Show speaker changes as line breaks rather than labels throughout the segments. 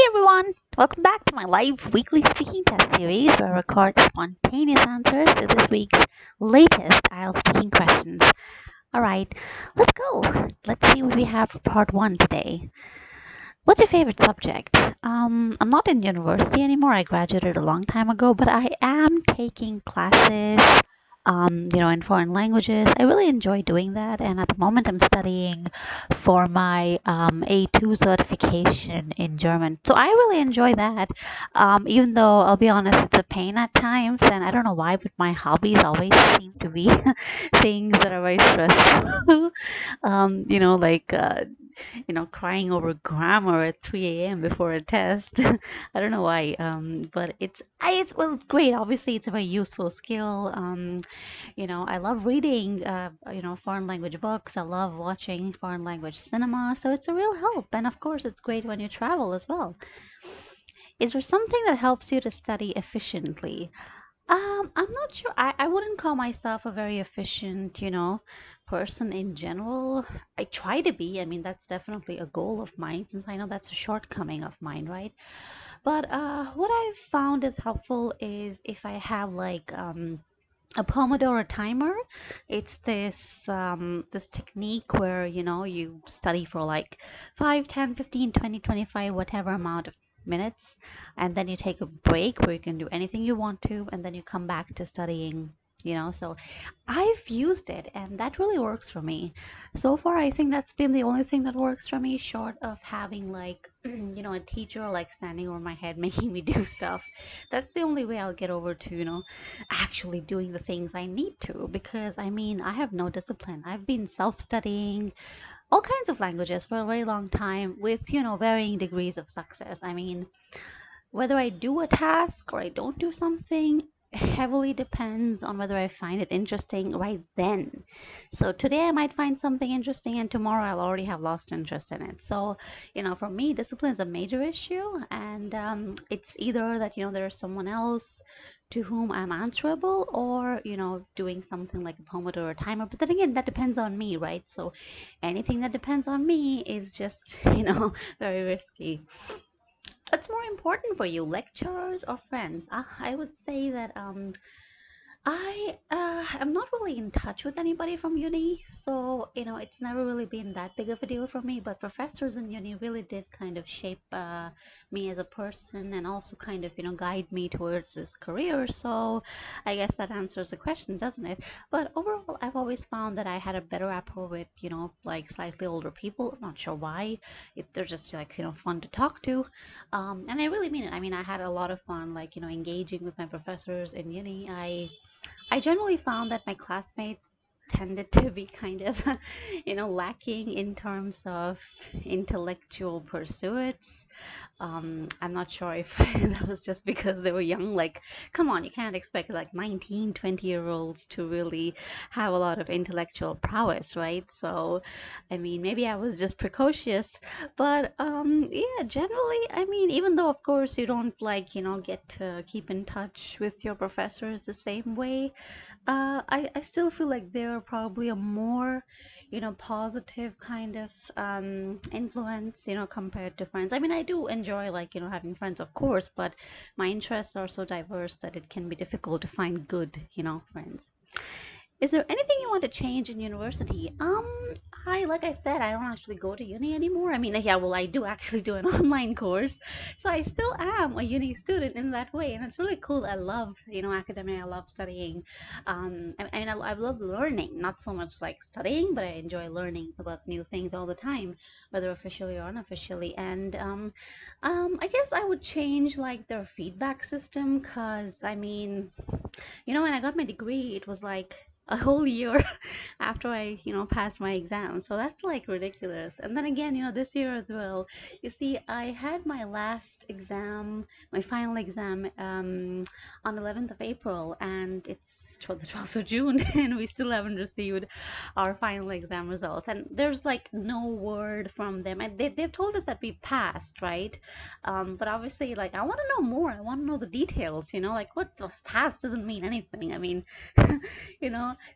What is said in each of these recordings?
Everyone, welcome back to my live weekly speaking test series where I record spontaneous answers to this week's latest IELTS speaking questions. Alright, let's go. Let's see what we have for part one today. What's your favorite subject? I'm not in university anymore. I graduated a long time ago, but I am taking classes, in foreign languages. I really enjoy doing that, and at the moment, I'm studying for my A2 certification in German. So I really enjoy that, even though I'll be honest, it's a pain at times, and I don't know why, but my hobbies always seem to be things that are very stressful. Like crying over grammar at 3 a.m. before a test. I don't know why, but it's great. Obviously, it's a very useful skill. I love reading, foreign language books. I love watching foreign language cinema. So it's a real help. And of course, it's great when you travel as well. Is there something that helps you to study efficiently? I'm not sure. I wouldn't call myself a very efficient, person in general. I try to be. I mean, that's definitely a goal of mine since I know that's a shortcoming of mine, right? But what I've found is helpful is if I have like a Pomodoro timer. It's this technique where you study for like 5, 10, 15, 20, 25, whatever amount of minutes, and then you take a break where you can do anything you want to, and then you come back to studying. So I've used it, and that really works for me. So far, I think that's been the only thing that works for me, short of having like a teacher like standing over my head making me do stuff. That's the only way I'll get over to actually doing the things I need to, because I mean, I have no discipline. I've been self-studying all kinds of languages for a very long time with, varying degrees of success. I mean, whether I do a task or I don't do something heavily depends on whether I find it interesting right then. So today I might find something interesting and tomorrow I'll already have lost interest in it. So, for me, discipline is a major issue, and it's either that, there's someone else to whom I'm answerable, or, doing something like a Pomodoro timer. But then again, that depends on me, right? So anything that depends on me is just, very risky. What's more important for you, lecturers or friends? I would say that I am not really in touch with anybody from uni, so it's never really been that big of a deal for me. But professors in uni really did kind of shape me as a person, and also kind of guide me towards this career. So I guess that answers the question, doesn't it? But overall, I've always found that I had a better rapport with like slightly older people. I'm not sure why. They're just like fun to talk to, and I really mean it. I mean, I had a lot of fun like engaging with my professors in uni. I generally found that my classmates tended to be kind of, lacking in terms of intellectual pursuits. I'm not sure if that was just because they were young. Like, come on, you can't expect like 19, 20-year-olds to really have a lot of intellectual prowess, right? So, I mean, maybe I was just precocious, but yeah, generally, I mean, even though of course you don't like, get to keep in touch with your professors the same way, I still feel like they're probably a more positive kind of influence, compared to friends. I mean, I do enjoy like, having friends, of course, but my interests are so diverse that it can be difficult to find good, friends. Is there anything you want to change in university? Like I said, I don't actually go to uni anymore. I mean, yeah, well, I do actually do an online course, so I still am a uni student in that way, and it's really cool. I love, academia. I love studying. I love learning, not so much like studying, but I enjoy learning about new things all the time, whether officially or unofficially. And I guess I would change like their feedback system, cause I mean, when I got my degree, it was like a whole year after I, passed my exam. So that's like ridiculous. And then again, this year as well. You see, I had my last exam, my final exam, on 11th of April, and it's the 12th of June and we still haven't received our final exam results. And there's like no word from them. And they've told us that we passed, right? But obviously, like, I want to know more. I want to know the details, like what passed doesn't mean anything. I mean,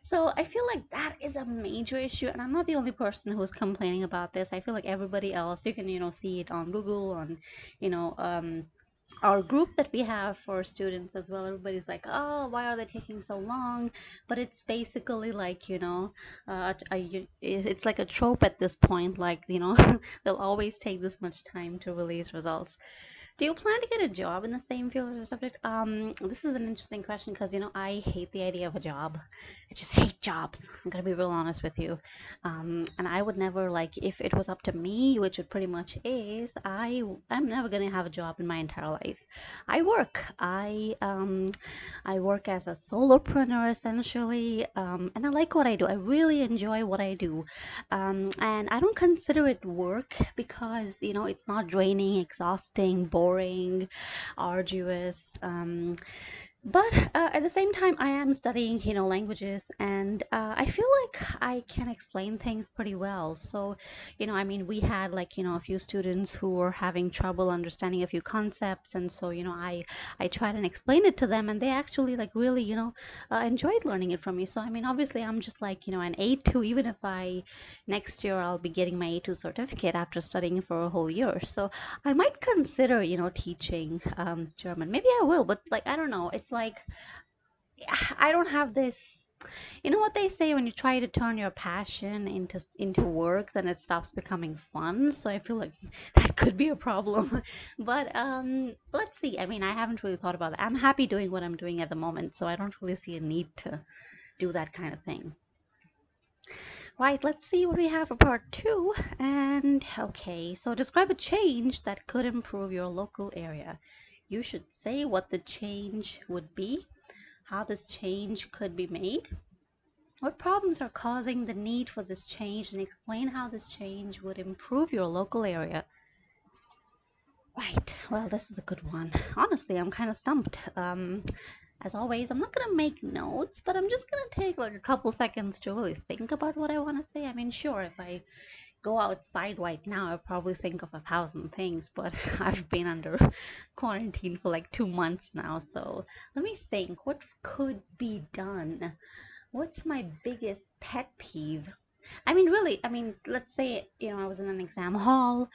so I feel like that is a major issue. And I'm not the only person who's complaining about this. I feel like everybody else, you can, see it on Google, on, you know, our group that we have for students as well. Everybody's like, oh, why are they taking so long? But it's basically like, it's like a trope at this point, like, they'll always take this much time to release results. Do you plan to get a job in the same field as a subject? This is an interesting question because, I hate the idea of a job. I just hate jobs. I'm gonna be real honest with you. And I would never, like, if it was up to me, which it pretty much is, I'm never gonna have a job in my entire life. I work. I work as a solopreneur essentially, and I like what I do. I really enjoy what I do, and I don't consider it work because it's not draining, exhausting, boring, arduous. But at the same time, I am studying, languages, and I feel like I can explain things pretty well. So, I mean, we had like, a few students who were having trouble understanding a few concepts, and so, I tried and explained it to them, and they actually like really, enjoyed learning it from me. So, I mean, obviously, I'm just like, an A2, even if next year I'll be getting my A2 certificate after studying for a whole year. So, I might consider, teaching German. Maybe I will, but like I don't know. It's like I don't have this. You know what they say, when you try to turn your passion into work, then it stops becoming fun. So I feel like that could be a problem. But let's see. I mean, I haven't really thought about that. I'm happy doing what I'm doing at the moment, so I don't really see a need to do that kind of thing. Right, let's see what we have for part two. And okay, so describe a change that could improve your local area. You should say what the change would be, how this change could be made, what problems are causing the need for this change, and explain how this change would improve your local area. Right, well, this is a good one. Honestly, I'm kind of stumped. As always, I'm not gonna make notes, but I'm just gonna take like a couple seconds to really think about what I want to say. I mean, sure, if I go outside right now, I'll probably think of 1,000 things, but I've been under quarantine for like 2 months now, so let me think. What could be done? What's my biggest pet peeve? I mean, really, I mean, let's say, I was in an exam hall.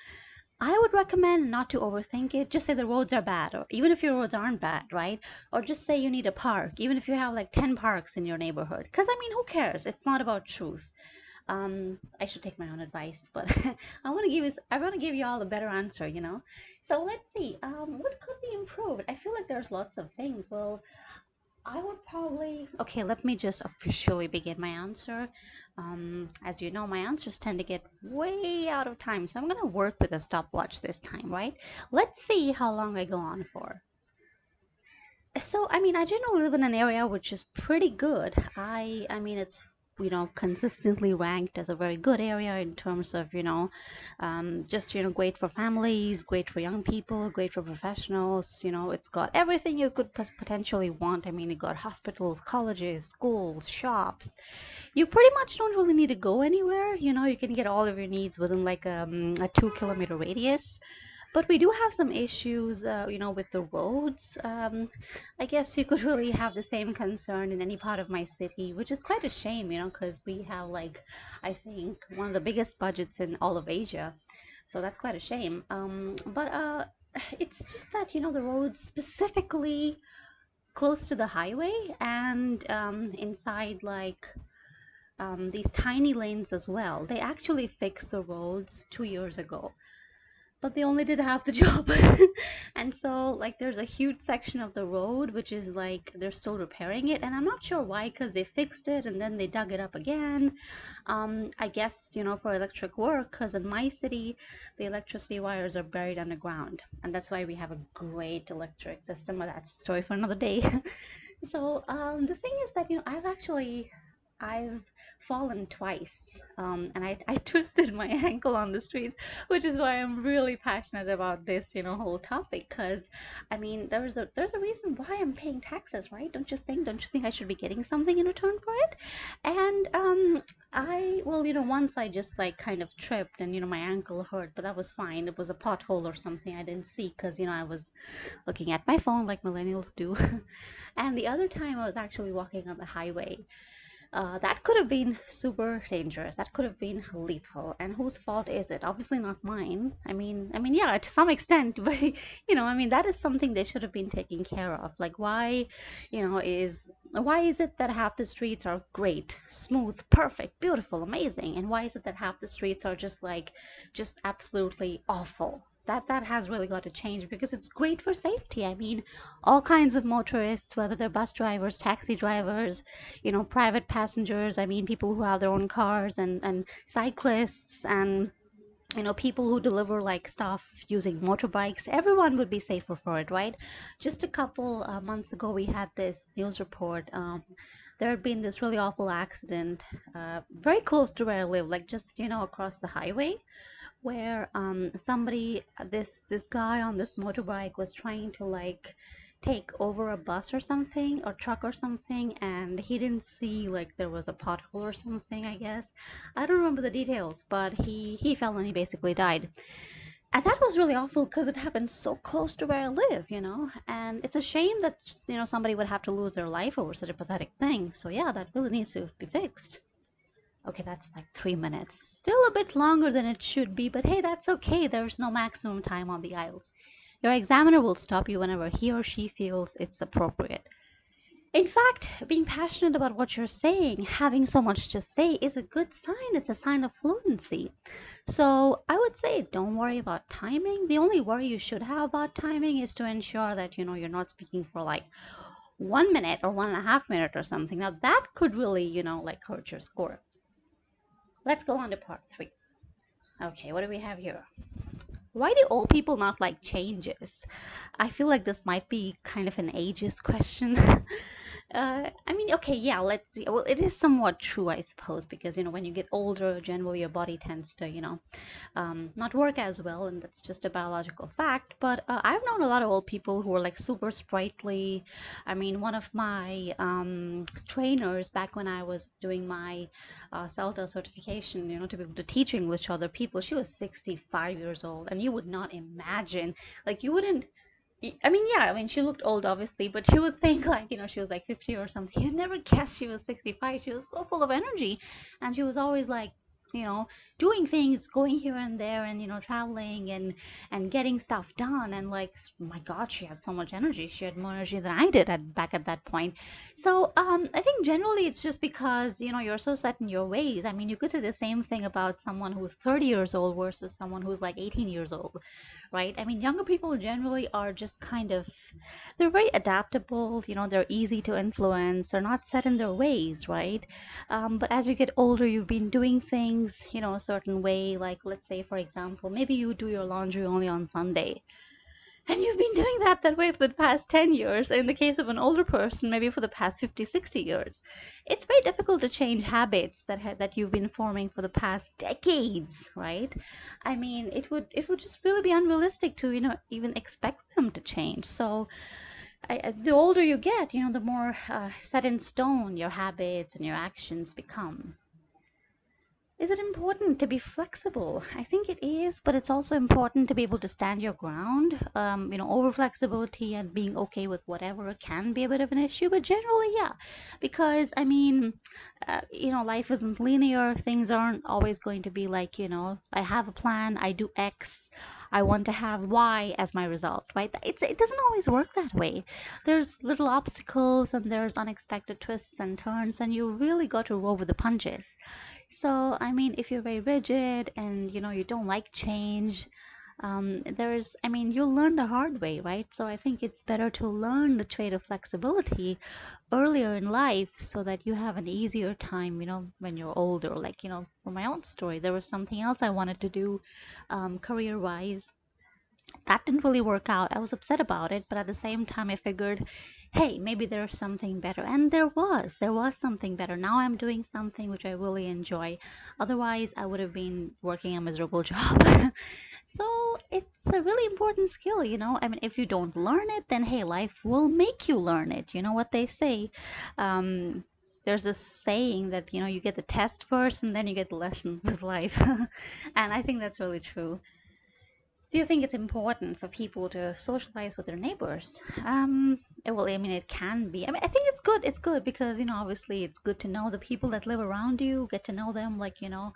I would recommend not to overthink it. Just say the roads are bad, or even if your roads aren't bad, right? Or just say you need a park, even if you have like 10 parks in your neighborhood. Because, I mean, who cares? It's not about truth. I should take my own advice, but I want to give you all a better answer. So let's see. What could be improved? I feel like there's lots of things. Well, I would probably. Okay, let me just officially begin my answer. As you know, my answers tend to get way out of time, so I'm gonna work with a stopwatch this time, right? Let's see how long I go on for. So, I mean, I generally live in an area which is pretty good. I mean, it's consistently ranked as a very good area in terms of just great for families, great for young people, great for professionals. It's got everything you could potentially want. I mean, it got hospitals, colleges, schools, shops. You pretty much don't really need to go anywhere. You can get all of your needs within like a 2 kilometer radius. But we do have some issues, with the roads. I guess you could really have the same concern in any part of my city, which is quite a shame, because we have like, I think, one of the biggest budgets in all of Asia. So that's quite a shame. But it's just that, the roads specifically close to the highway and inside like these tiny lanes as well. They actually fixed the roads 2 years ago, but they only did half the job. And so like there's a huge section of the road which is like they're still repairing it, and I'm not sure why, because they fixed it and then they dug it up again. I guess for electric work, because in my city the electricity wires are buried underground, and that's why we have a great electric system, but that's a story for another day. So the thing is that I've actually I've fallen twice, and I twisted my ankle on the streets, which is why I'm really passionate about this, whole topic. Because, I mean, there's a reason why I'm paying taxes, right? Don't you think? Don't you think I should be getting something in return for it? And well, once I just like kind of tripped, and my ankle hurt, but that was fine. It was a pothole or something I didn't see because I was looking at my phone like millennials do. And the other time I was actually walking on the highway. That could have been super dangerous. That could have been lethal. And whose fault is it? Obviously not mine. I mean, yeah, to some extent, but I mean, that is something they should have been taking care of. Like, why is it that half the streets are great, smooth, perfect, beautiful, amazing, and why is it that half the streets are just absolutely awful? That has really got to change because it's great for safety. I mean, all kinds of motorists, whether they're bus drivers, taxi drivers, private passengers, I mean, people who have their own cars, and cyclists, and people who deliver like stuff using motorbikes, everyone would be safer for it, right? Just a couple months ago, we had this news report. There had been this really awful accident very close to where I live, like just, across the highway, where somebody this guy on this motorbike was trying to like take over a bus or something, or truck or something, and he didn't see like there was a pothole or something, I guess. I don't remember the details, but he fell and he basically died. And that was really awful because it happened so close to where I live, and it's a shame that somebody would have to lose their life over such a pathetic thing. So yeah, that really needs to be fixed. Okay, that's like 3 minutes. Still a bit longer than it should be, but hey, that's okay. There's no maximum time on the IELTS. Your examiner will stop you whenever he or she feels it's appropriate. In fact, being passionate about what you're saying, having so much to say, is a good sign. It's a sign of fluency. So I would say don't worry about timing. The only worry you should have about timing is to ensure that you're not speaking for like 1 minute or 1.5 minutes or something. Now that could really, like hurt your score. Let's go on to part three. Okay, what do we have here? Why do old people not like changes? I feel like this might be kind of an ageist question. I mean, okay, yeah, let's see. Well, it is somewhat true, I suppose, because when you get older, generally your body tends to, not work as well, and that's just a biological fact. But I've known a lot of old people who are like super sprightly. I mean, one of my trainers back when I was doing my CELTA certification, to be able to teach English to other people, she was 65 years old, and you would not imagine, like, you wouldn't. I mean, yeah, I mean, she looked old, obviously, but you would think, like, she was like 50 or something. You'd never guess she was 65. She was so full of energy, and she was always like, you know, doing things, going here and there, and traveling and getting stuff done. And like, my God, she had so much energy. She had more energy than I did back at that point. So, I think generally it's just because you're so set in your ways. I mean, you could say the same thing about someone who's 30 years old versus someone who's like 18 years old, right? I mean, younger people generally are just kind of, they're very adaptable, they're easy to influence, they're not set in their ways, right? But as you get older, you've been doing things, a certain way. Like, let's say, for example, maybe you do your laundry only on Sunday. And you've been doing that way for the past 10 years. In the case of an older person, maybe for the past 50, 60 years. It's very difficult to change habits that you've been forming for the past decades, right? I mean, it would just really be unrealistic to, even expect them to change. So, the older you get, the more set in stone your habits and your actions become. Is it important to be flexible? I think it is, but it's also important to be able to stand your ground. Over flexibility and being okay with whatever can be a bit of an issue, but generally, yeah, because I mean, life isn't linear. Things aren't always going to be like, I have a plan, I do X, I want to have Y as my result, right? It doesn't always work that way. There's little obstacles and there's unexpected twists and turns, and you really got to roll with the punches. So, I mean, if you're very rigid and you don't like change, I mean, you'll learn the hard way, right? So, I think it's better to learn the trait of flexibility earlier in life so that you have an easier time, when you're older. Like, for my own story, there was something else I wanted to do career-wise. That didn't really work out. I was upset about it, but at the same time, I figured hey, maybe there's something better. And there was something better. Now I'm doing something which I really enjoy. Otherwise, I would have been working a miserable job. So it's a really important skill, you know. I mean, if you don't learn it, then hey, life will make you learn it. You know what they say. Um, there's a saying that, you know, you get the test first and then you get the lesson with life. And I think that's really true. Do you think it's important for people to socialize with their neighbors? Well, I mean, it can be. I mean, I think it's good. It's good because, you know, obviously it's good to know the people that live around you, get to know them, like, you know,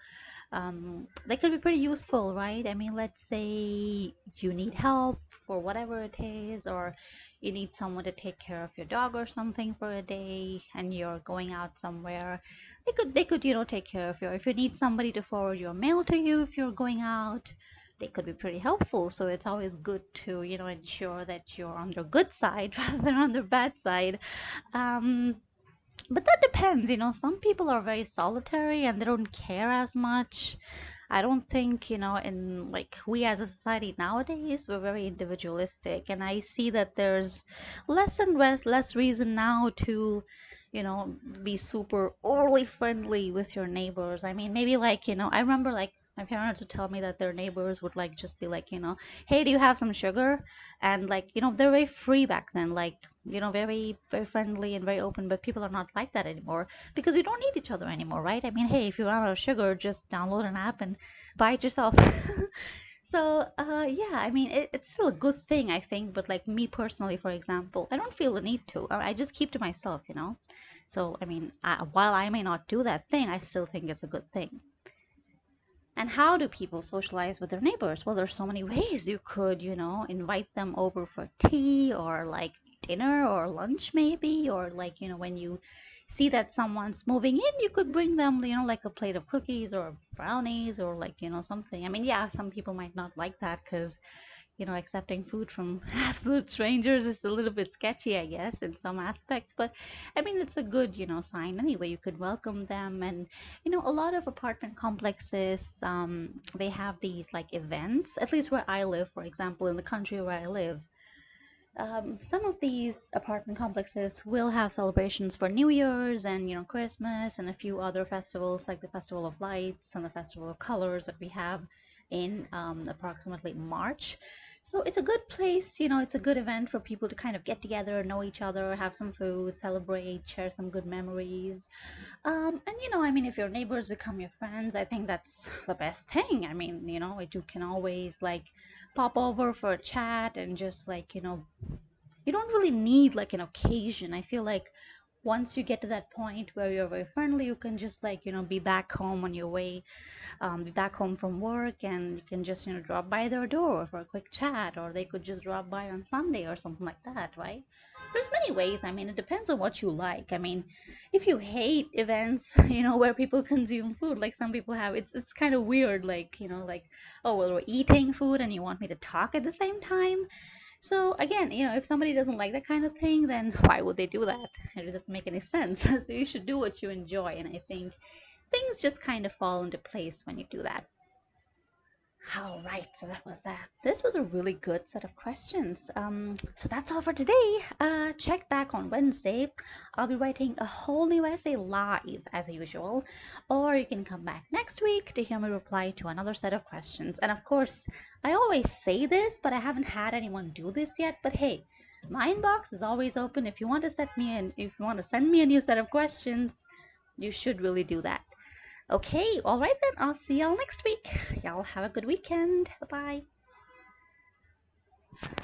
they could be pretty useful, right? I mean, let's say you need help for whatever it is, or you need someone to take care of your dog or something for a day, and you're going out somewhere. They could, you know, take care of you. If you need somebody to forward your mail to you if you're going out, they could be pretty helpful. So it's always good to, you know, ensure that you're on the good side rather than on the bad side. Um, but that depends, you know. Some people are very solitary and they don't care as much. I don't think, you know, in like we as a society nowadays, we're very individualistic, and I see that there's less reason now to, you know, be super overly friendly with your neighbors. I mean, maybe like, you know, I remember like my parents would tell me that their neighbors would like just be like, you know, hey, do you have some sugar? And like, you know, they're very free back then, like, you know, very friendly and very open. But people are not like that anymore because we don't need each other anymore, right? I mean, hey, if you run out of sugar, just download an app and buy it yourself. So yeah, I mean, it's still a good thing, I think. But like me personally, for example, I don't feel the need to. I just keep to myself, you know. So I mean, while I may not do that thing, I still think it's a good thing. And how do people socialize with their neighbors? Well, there's so many ways you could, you know, invite them over for tea or like dinner or lunch maybe, or like, you know, when you see that someone's moving in, you could bring them, you know, like a plate of cookies or brownies or like, you know, something. I mean, yeah, some people might not like that because, you know, accepting food from absolute strangers is a little bit sketchy, I guess, in some aspects. But I mean, it's a good, you know, sign anyway. You could welcome them, and you know, a lot of apartment complexes, they have these like events. At least where I live, for example, in the country where I live, some of these apartment complexes will have celebrations for New Year's and, you know, Christmas and a few other festivals like the Festival of Lights and the Festival of Colors that we have in approximately March. So it's a good place, you know, it's a good event for people to kind of get together, know each other, have some food, celebrate, share some good memories. And you know, I mean, if your neighbors become your friends, I think that's the best thing. I mean, you know, you can always like pop over for a chat and just like, you know, you don't really need like an occasion. I feel like once you get to that point where you're very friendly, you can just like, you know, be back home on your way, be back home from work, and you can just, you know, drop by their door for a quick chat, or they could just drop by on Sunday or something like that, right? There's many ways. I mean, it depends on what you like. I mean, if you hate events, you know, where people consume food, like some people have, it's kind of weird, like, you know, like, oh, well, we're eating food and you want me to talk at the same time. So again, you know, if somebody doesn't like that kind of thing, then why would they do that? It doesn't make any sense. So you should do what you enjoy, and I think things just kind of fall into place when you do that. All right, so that was that. This was a really good set of questions. So that's all for today. Check back on Wednesday. I'll be writing a whole new essay live as usual, or you can come back next week to hear me reply to another set of questions. And of course, I always say this, but I haven't had anyone do this yet. But hey, my inbox is always open. If you want to if you want to send me a new set of questions, you should really do that. Okay, all right then. I'll see y'all next week. Y'all have a good weekend. Bye bye.